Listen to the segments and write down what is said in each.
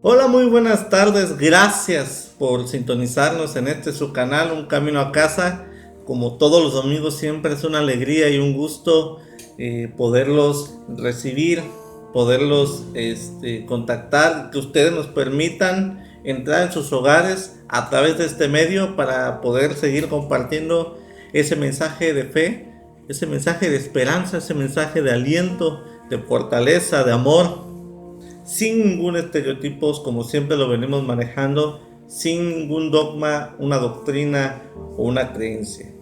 Hola, muy buenas tardes. Gracias por sintonizarnos en su canal, Un Camino a Casa. Como todos los domingos, siempre es una alegría y un gusto poderlos recibir, poderlos contactar, que ustedes nos permitan entrar en sus hogares a través de este medio para poder seguir compartiendo ese mensaje de fe, ese mensaje de esperanza, ese mensaje de aliento, de fortaleza, de amor, sin ningún estereotipos, como siempre lo venimos manejando, sin ningún dogma, una doctrina o una creencia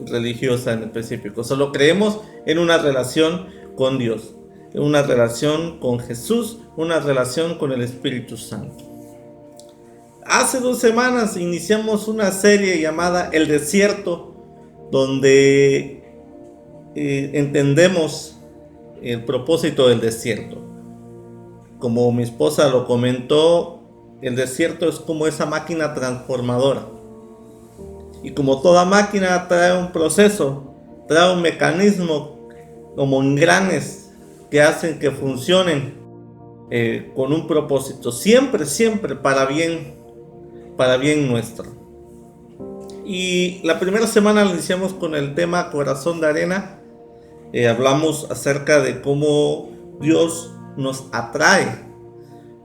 religiosa en específico. Solo creemos en una relación con Dios, en una relación con Jesús, una relación con el Espíritu Santo. Hace 2 semanas iniciamos una serie llamada El Desierto, donde entendemos el propósito del desierto. Como mi esposa lo comentó, el desierto es como esa máquina transformadora. Y como toda máquina trae un proceso, trae un mecanismo, como engranes que hacen que funcionen con un propósito. Siempre, siempre para bien nuestro. Y la primera semana lo iniciamos con el tema Corazón de Arena. Hablamos acerca de cómo Dios nos atrae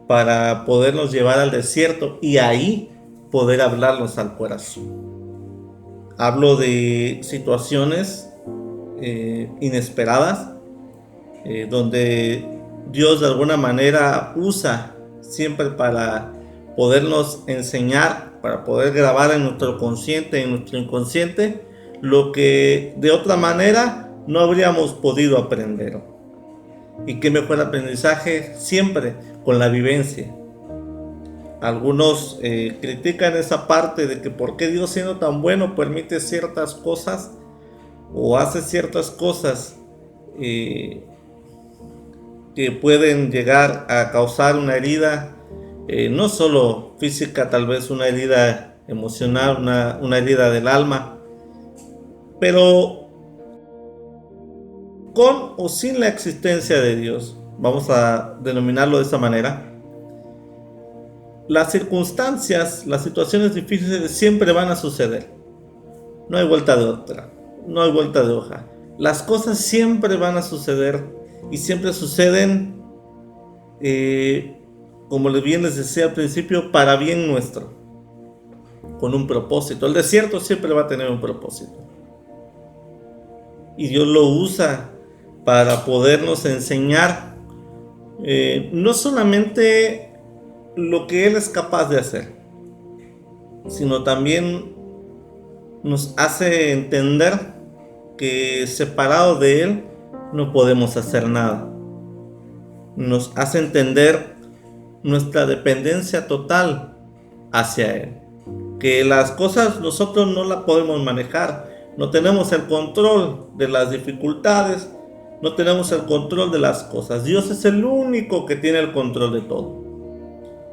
para podernos llevar al desierto y ahí poder hablarnos al corazón. Hablo de situaciones inesperadas, donde Dios de alguna manera usa siempre para podernos enseñar, para poder grabar en nuestro consciente, en nuestro inconsciente, lo que de otra manera no habríamos podido aprender. Y qué mejor aprendizaje siempre con la vivencia. Algunos critican esa parte de que por qué Dios, siendo tan bueno, permite ciertas cosas o hace ciertas cosas que pueden llegar a causar una herida, no solo física, tal vez una herida emocional, una herida del alma, pero con o sin la existencia de Dios, vamos a denominarlo de esa manera, las circunstancias, las situaciones difíciles siempre van a suceder. No hay vuelta de otra, no hay vuelta de hoja. Las cosas siempre van a suceder y siempre suceden, como bien les decía al principio, para bien nuestro, con un propósito. El desierto siempre va a tener un propósito. Y Dios lo usa para podernos enseñar no solamente lo que Él es capaz de hacer, sino también nos hace entender que separado de Él no podemos hacer nada. Nos hace entender nuestra dependencia total hacia Él, que las cosas nosotros no las podemos manejar, no tenemos el control de las dificultades, no tenemos el control de las cosas. Dios es el único que tiene el control de todo.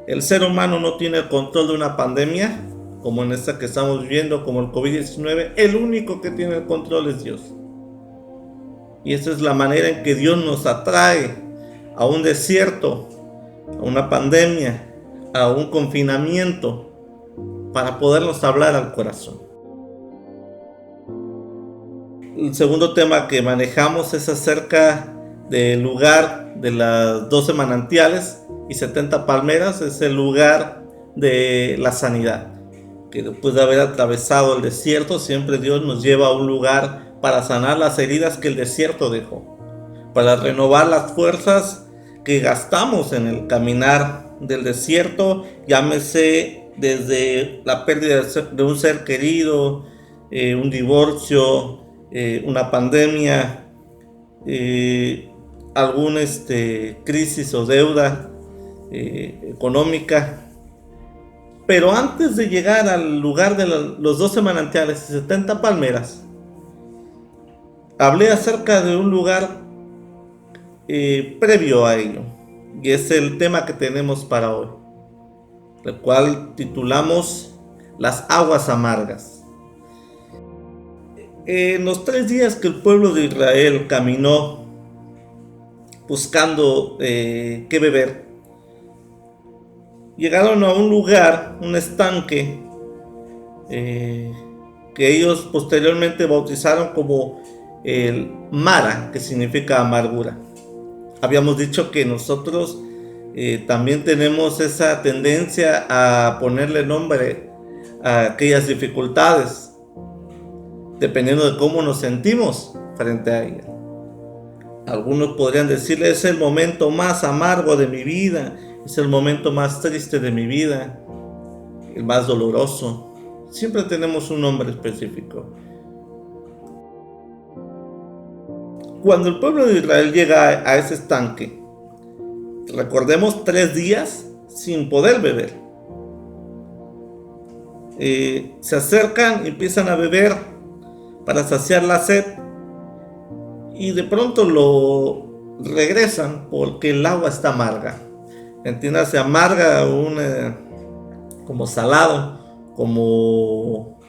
El ser humano no tiene el control de una pandemia, como en esta que estamos viviendo, como el COVID-19. El único que tiene el control es Dios. Y esa es la manera en que Dios nos atrae a un desierto, a una pandemia, a un confinamiento, para podernos hablar al corazón. El segundo tema que manejamos es acerca del lugar de las 12 manantiales y 70 palmeras. Es el lugar de la sanidad, que después de haber atravesado el desierto, siempre Dios nos lleva a un lugar para sanar las heridas que el desierto dejó, para renovar las fuerzas que gastamos en el caminar del desierto, llámese desde la pérdida de un ser querido, un divorcio, una pandemia, alguna crisis o deuda económica. Pero antes de llegar al lugar de los 12 manantiales y 70 palmeras, hablé acerca de un lugar previo a ello, y es el tema que tenemos para hoy, el cual titulamos Las aguas amargas. En los 3 días que el pueblo de Israel caminó buscando qué beber, llegaron a un lugar, un estanque, que ellos posteriormente bautizaron como el Mara, que significa amargura. Habíamos dicho que nosotros también tenemos esa tendencia a ponerle nombre a aquellas dificultades, dependiendo de cómo nos sentimos frente a ellas. Algunos podrían decirle: es el momento más amargo de mi vida, es el momento más triste de mi vida, el más doloroso. Siempre tenemos un nombre específico. Cuando el pueblo de Israel llega a ese estanque, recordemos 3 días sin poder beber. Se acercan y empiezan a beber para saciar la sed, y de pronto lo regresan porque el agua está amarga. Entiéndase, amarga, como salado, como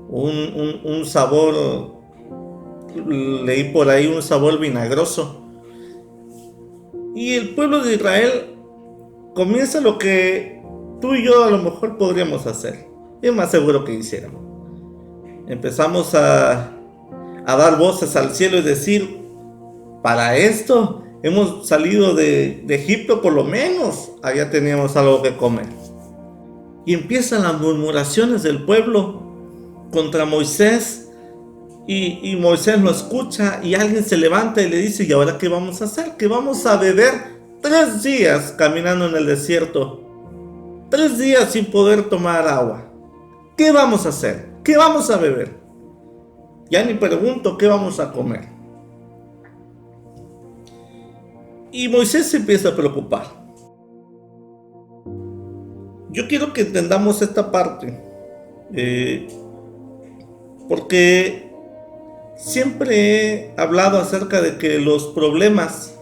un sabor, leí por ahí, un sabor vinagroso. Y el pueblo de Israel comienza lo que tú y yo a lo mejor podríamos hacer, es más seguro que hiciéramos. Empezamos a dar voces al cielo y decir: para esto hemos salido de Egipto, por lo menos allá teníamos algo que comer. Y empiezan las murmuraciones del pueblo contra Moisés, y Moisés lo escucha, y alguien se levanta y le dice: ¿y ahora qué vamos a hacer? ¿Qué vamos a beber 3 días caminando en el desierto? 3 días sin poder tomar agua. ¿Qué vamos a hacer? ¿Qué vamos a beber? Ya ni pregunto qué vamos a comer. Y Moisés se empieza a preocupar. Yo quiero que entendamos esta parte, porque siempre he hablado acerca de que los problemas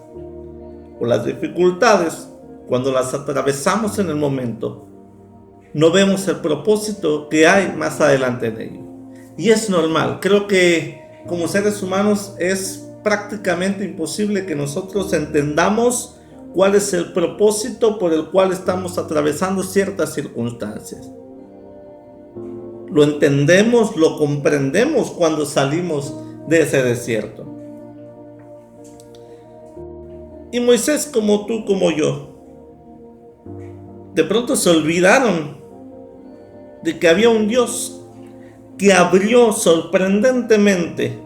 o las dificultades, cuando las atravesamos en el momento, no vemos el propósito que hay más adelante en ello. Y es normal. Creo que como seres humanos es prácticamente imposible que nosotros entendamos cuál es el propósito por el cual estamos atravesando ciertas circunstancias. Lo entendemos, lo comprendemos cuando salimos de ese desierto. Y Moisés, como tú, como yo, de pronto se olvidaron de que había un Dios que abrió sorprendentemente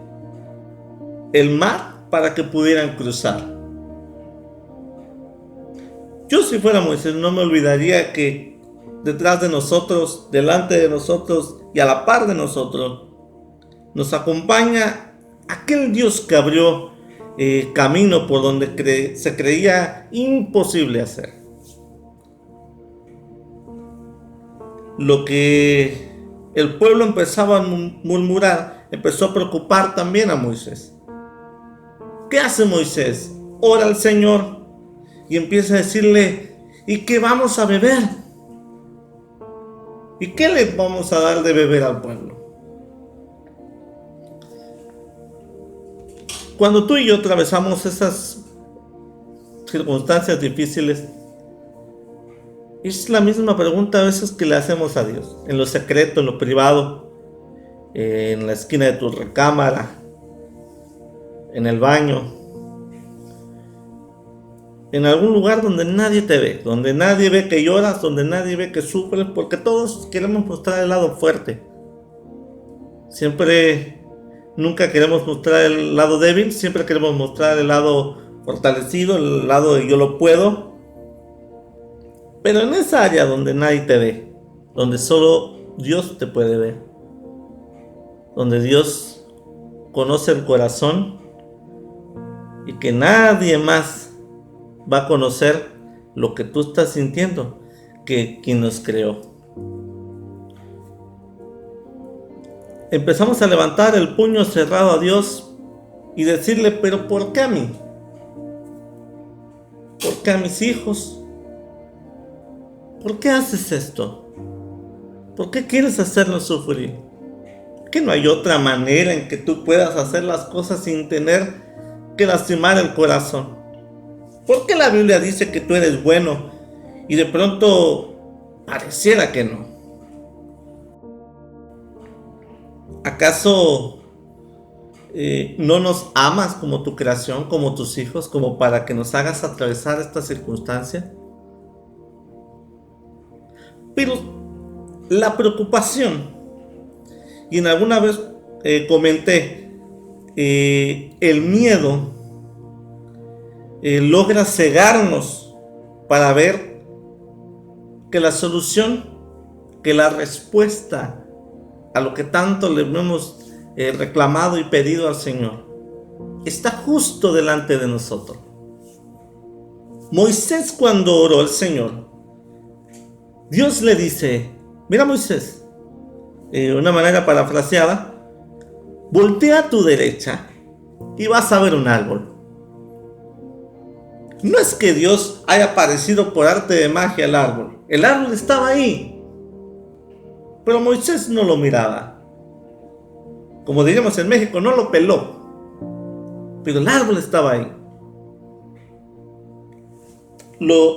el mar para que pudieran cruzar. Yo, si fuera Moisés, no me olvidaría que detrás de nosotros, delante de nosotros y a la par de nosotros, nos acompaña aquel Dios que abrió camino por donde se creía imposible hacer. Lo que el pueblo empezaba a murmurar empezó a preocupar también a Moisés. ¿Qué hace Moisés? Ora al Señor y empieza a decirle: ¿y qué vamos a beber? ¿Y qué le vamos a dar de beber al pueblo? Cuando tú y yo atravesamos esas circunstancias difíciles, es la misma pregunta a veces que le hacemos a Dios, en lo secreto, en lo privado, en la esquina de tu recámara, en el baño, en algún lugar donde nadie te ve, donde nadie ve que lloras, donde nadie ve que sufres, porque todos queremos mostrar el lado fuerte. Nunca queremos mostrar el lado débil, siempre queremos mostrar el lado fortalecido, el lado de yo lo puedo. Pero en esa área donde nadie te ve, donde solo Dios te puede ver, donde Dios conoce el corazón y que nadie más va a conocer lo que tú estás sintiendo que quien nos creó. Empezamos a levantar el puño cerrado a Dios y decirle: ¿pero por qué a mí? ¿Por qué a mis hijos? ¿Por qué haces esto? ¿Por qué quieres hacernos sufrir? ¿Que no hay otra manera en que tú puedas hacer las cosas sin tener que lastimar el corazón? ¿Por qué la Biblia dice que tú eres bueno y de pronto pareciera que no. ¿Acaso no nos amas como tu creación, como tus hijos, como para que nos hagas atravesar esta circunstancia? Pero la preocupación, y en alguna vez comenté, el miedo logra cegarnos para ver que la solución, que la respuesta a lo que tanto le hemos reclamado y pedido al Señor, está justo delante de nosotros. Moisés, cuando oró al Señor, Dios le dice: mira, Moisés, de una manera parafraseada, voltea a tu derecha y vas a ver un árbol. No es que Dios haya aparecido por arte de magia al árbol. El árbol estaba ahí, pero Moisés no lo miraba. Como diríamos en México, no lo peló, pero el árbol estaba ahí.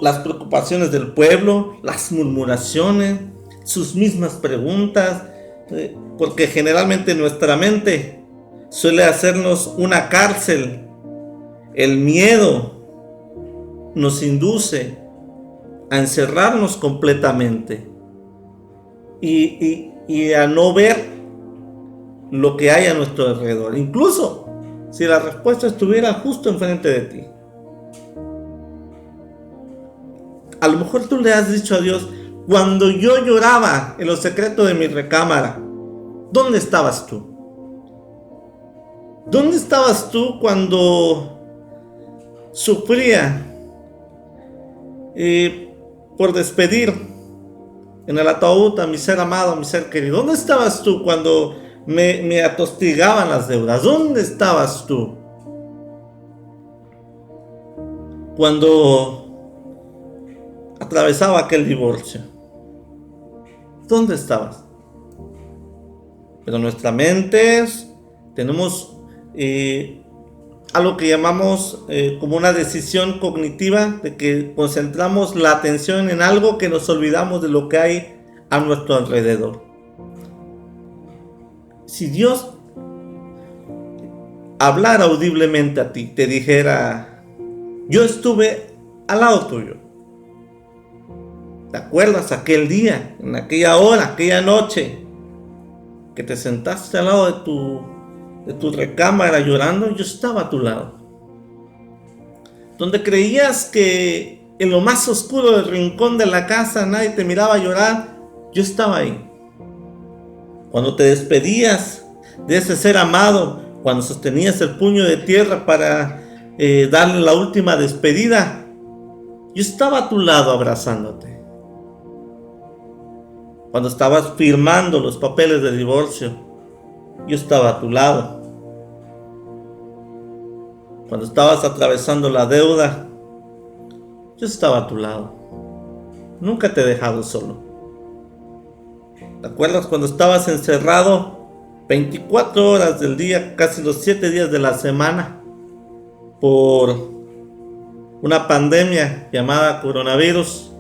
Las preocupaciones del pueblo, las murmuraciones, sus mismas preguntas, porque generalmente nuestra mente suele hacernos una cárcel. El miedo nos induce a encerrarnos completamente y a no ver lo que hay a nuestro alrededor, incluso si la respuesta estuviera justo enfrente de ti. A lo mejor tú le has dicho a Dios: cuando yo lloraba en lo secreto de mi recámara, ¿dónde estabas tú? ¿Dónde estabas tú cuando sufría por despedir en el ataúd a mi ser amado, a mi ser querido? ¿Dónde estabas tú cuando me atostigaban las deudas? ¿Dónde estabas tú cuando atravesaba aquel divorcio? ¿Dónde estabas? Pero nuestra mente tenemos algo que llamamos como una decisión cognitiva, de que concentramos la atención en algo que nos olvidamos de lo que hay a nuestro alrededor. Si Dios hablara audiblemente a ti, te dijera: yo estuve al lado tuyo. ¿Te acuerdas aquel día, en aquella hora, aquella noche, que te sentaste al lado de tu recámara llorando? Yo estaba a tu lado. Donde creías que en lo más oscuro del rincón de la casa nadie te miraba llorar, yo estaba ahí. Cuando te despedías de ese ser amado, cuando sostenías el puño de tierra para darle la última despedida, yo estaba a tu lado abrazándote. Cuando estabas firmando los papeles de divorcio, yo estaba a tu lado. Cuando estabas atravesando la deuda, yo estaba a tu lado. Nunca te he dejado solo. ¿Te acuerdas cuando estabas encerrado 24 horas del día, casi los 7 días de la semana, por una pandemia llamada coronavirus?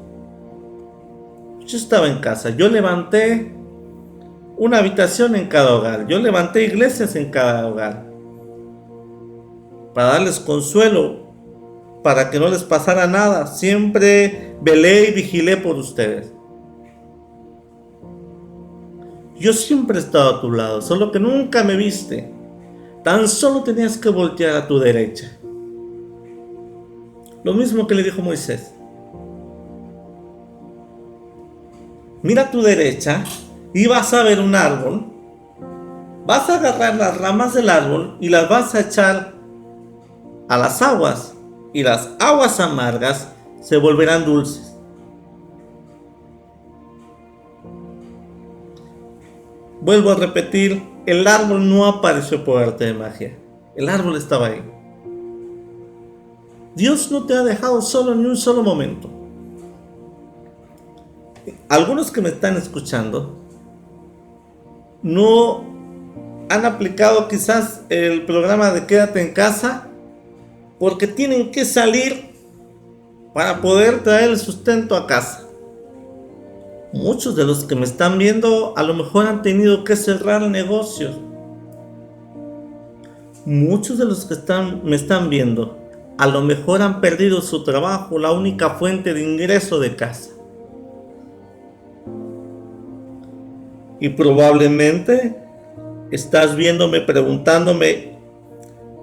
Yo estaba en casa. Yo levanté una habitación en cada hogar. Yo levanté iglesias en cada hogar para darles consuelo, para que no les pasara nada. Siempre velé y vigilé por ustedes. Yo siempre he estado a tu lado, solo que nunca me viste. Tan solo tenías que voltear a tu derecha. Lo mismo que le dijo Moisés. Mira a tu derecha y vas a ver un árbol. Vas a agarrar las ramas del árbol y las vas a echar a las aguas, y las aguas amargas se volverán dulces. Vuelvo a repetir, el árbol no apareció por arte de magia. El árbol estaba ahí. Dios no te ha dejado solo ni un solo momento. Algunos que me están escuchando no han aplicado quizás el programa de quédate en casa porque tienen que salir para poder traer el sustento a casa. Muchos de los que me están viendo a lo mejor han tenido que cerrar negocios. Muchos de los que me están viendo a lo mejor han perdido su trabajo, la única fuente de ingreso de casa. Y probablemente estás viéndome preguntándome,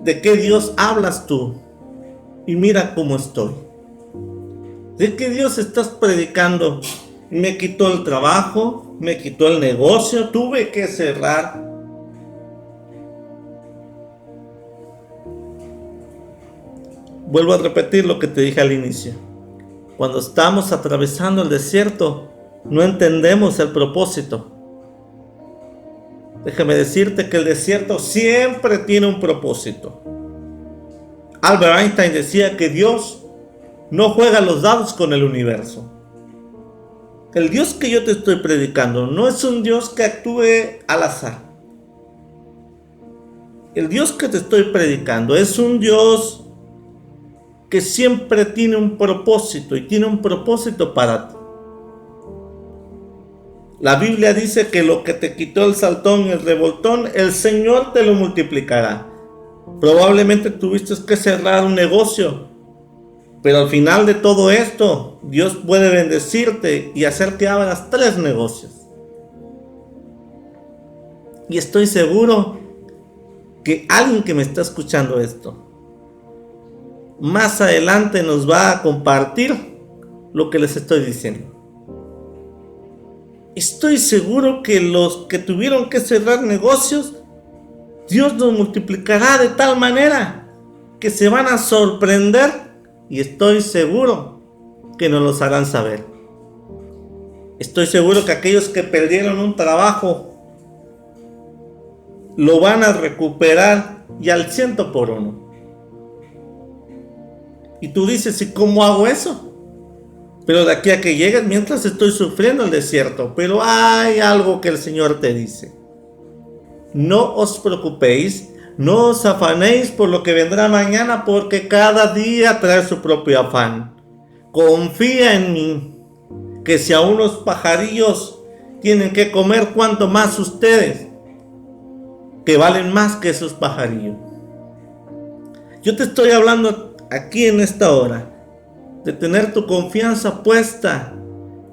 ¿de qué Dios hablas tú? Y mira cómo estoy. ¿De qué Dios estás predicando? Me quitó el trabajo, me quitó el negocio, tuve que cerrar. Vuelvo a repetir lo que te dije al inicio. Cuando estamos atravesando el desierto, no entendemos el propósito. Déjame decirte que el desierto siempre tiene un propósito. Albert Einstein decía que Dios no juega los dados con el universo. El Dios que yo te estoy predicando no es un Dios que actúe al azar. El Dios que te estoy predicando es un Dios que siempre tiene un propósito y tiene un propósito para ti. La Biblia dice que lo que te quitó el saltón y el revoltón, el Señor te lo multiplicará. Probablemente tuviste que cerrar un negocio, pero al final de todo esto, Dios puede bendecirte y hacer que abras 3 negocios. Y estoy seguro que alguien que me está escuchando esto, más adelante nos va a compartir lo que les estoy diciendo. Estoy seguro que los que tuvieron que cerrar negocios, Dios los multiplicará de tal manera que se van a sorprender y estoy seguro que nos los harán saber. Estoy seguro que aquellos que perdieron un trabajo lo van a recuperar y al 100%. Y tú dices, ¿y cómo hago eso? Pero de aquí a que llegues, mientras estoy sufriendo el desierto. Pero hay algo que el Señor te dice. No os preocupéis, no os afanéis por lo que vendrá mañana, porque cada día trae su propio afán. Confía en mí, que si aún los pajarillos tienen que comer, cuanto más ustedes, que valen más que esos pajarillos. Yo te estoy hablando aquí en esta hora de tener tu confianza puesta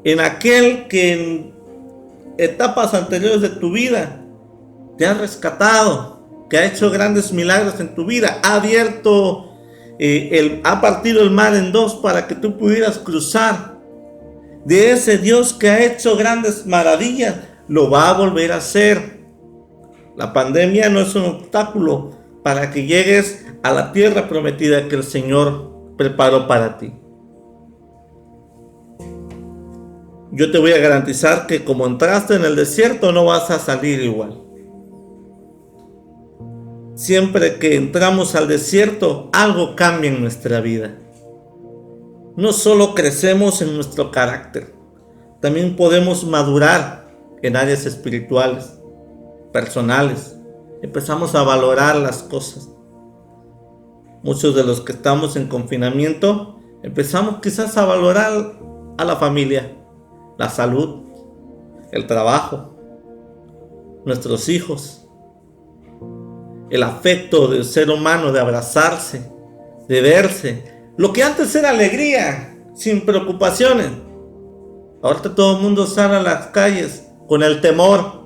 en aquel que en etapas anteriores de tu vida te ha rescatado, que ha hecho grandes milagros en tu vida, ha abierto, ha partido el mar en 2 para que tú pudieras cruzar. De ese Dios que ha hecho grandes maravillas, lo va a volver a hacer. La pandemia no es un obstáculo para que llegues a la tierra prometida que el Señor preparó para ti. Yo te voy a garantizar que como entraste en el desierto no vas a salir igual. Siempre que entramos al desierto, algo cambia en nuestra vida. No solo crecemos en nuestro carácter, también podemos madurar en áreas espirituales, personales. Empezamos a valorar las cosas. Muchos de los que estamos en confinamiento, empezamos quizás a valorar a la familia, la salud, el trabajo, nuestros hijos, el afecto del ser humano de abrazarse, de verse. Lo que antes era alegría, sin preocupaciones. Ahorita todo el mundo sale a las calles con el temor,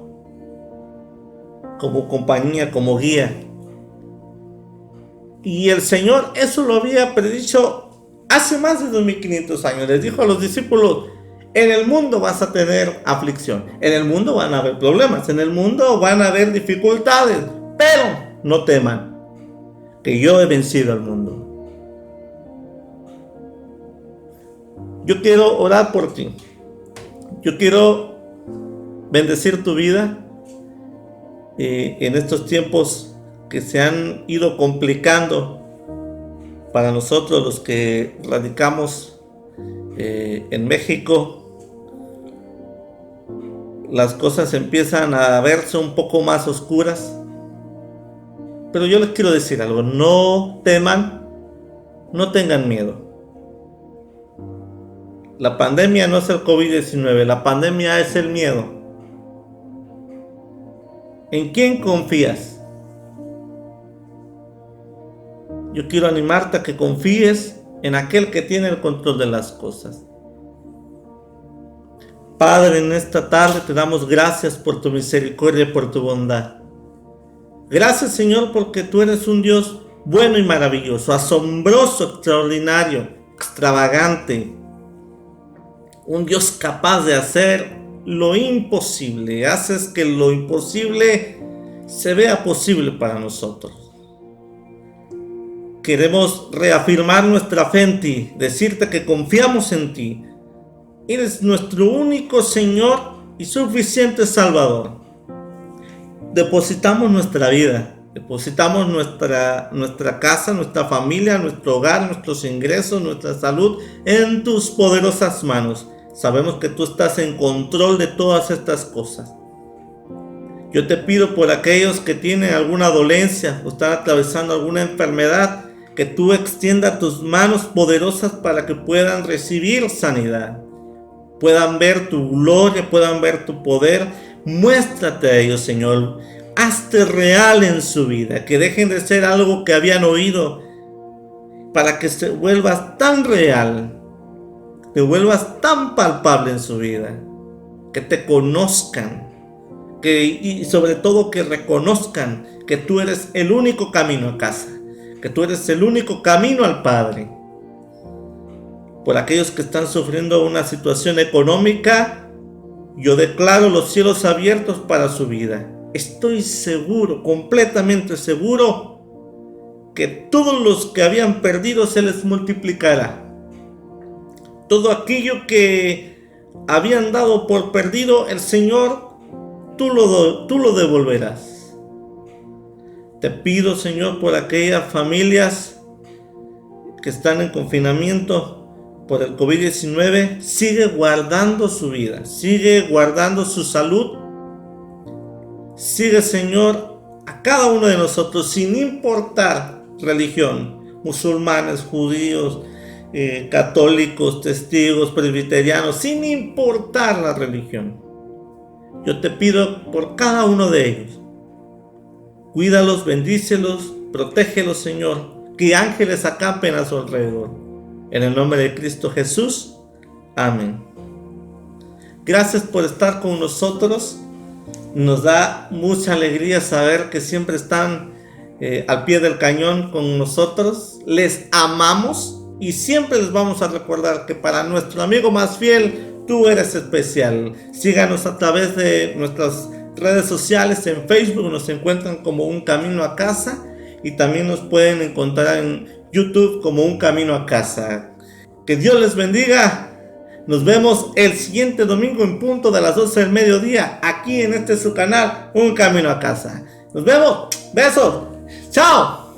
como compañía, como guía. Y el Señor eso lo había predicho hace más de 2500 años. Les dijo a los discípulos: en el mundo vas a tener aflicción, en el mundo van a haber problemas, en el mundo van a haber dificultades, pero no teman, que yo he vencido al mundo. Yo quiero orar por ti. Yo quiero bendecir tu vida en estos tiempos que se han ido complicando para nosotros los que radicamos en México. Las cosas empiezan a verse un poco más oscuras, pero yo les quiero decir algo: no teman, no tengan miedo. La pandemia no es el COVID-19, la pandemia es el miedo. ¿En quién confías? Yo quiero animarte a que confíes en aquel que tiene el control de las cosas. Padre, en esta tarde te damos gracias por tu misericordia y por tu bondad. Gracias, Señor, porque tú eres un Dios bueno y maravilloso, asombroso, extraordinario, extravagante. Un Dios capaz de hacer lo imposible. Haces que lo imposible se vea posible para nosotros. Queremos reafirmar nuestra fe en ti, decirte que confiamos en ti. Eres nuestro único Señor y suficiente Salvador. Depositamos nuestra vida, depositamos nuestra casa, nuestra familia, nuestro hogar, nuestros ingresos, nuestra salud en tus poderosas manos. Sabemos que tú estás en control de todas estas cosas. Yo te pido por aquellos que tienen alguna dolencia o están atravesando alguna enfermedad, que tú extiendas tus manos poderosas para que puedan recibir sanidad. Puedan ver tu gloria, puedan ver tu poder. Muéstrate a ellos, Señor. Hazte real en su vida, que dejen de ser algo que habían oído, para que se vuelvas tan real, te vuelvas tan palpable en su vida, que te conozcan, y sobre todo que reconozcan que tú eres el único camino a casa, que tú eres el único camino al Padre. Por aquellos que están sufriendo una situación económica, yo declaro los cielos abiertos para su vida. Estoy seguro, completamente seguro, que todos los que habían perdido se les multiplicará. Todo aquello que habían dado por perdido, el Señor, tú lo devolverás. Te pido, Señor, por aquellas familias que están en confinamiento por el COVID-19, sigue guardando su vida, sigue guardando su salud. Sigue, Señor, a cada uno de nosotros, sin importar religión, musulmanes, judíos, católicos, testigos, presbiterianos, sin importar la religión. Yo te pido por cada uno de ellos. Cuídalos, bendícelos, protégelos, Señor, que ángeles acampen a su alrededor. En el nombre de Cristo Jesús. Amén. Gracias por estar con nosotros. Nos da mucha alegría saber que siempre están al pie del cañón con nosotros. Les amamos y siempre les vamos a recordar que para nuestro amigo más fiel, tú eres especial. Síganos a través de nuestras redes sociales. En Facebook nos encuentran como Un Camino a Casa y también nos pueden encontrar en YouTube como Un Camino a Casa. Que Dios les bendiga. Nos vemos el siguiente domingo en punto de las 12 del mediodía, aquí en este su canal, Un Camino a Casa. Nos vemos. Besos. Chao.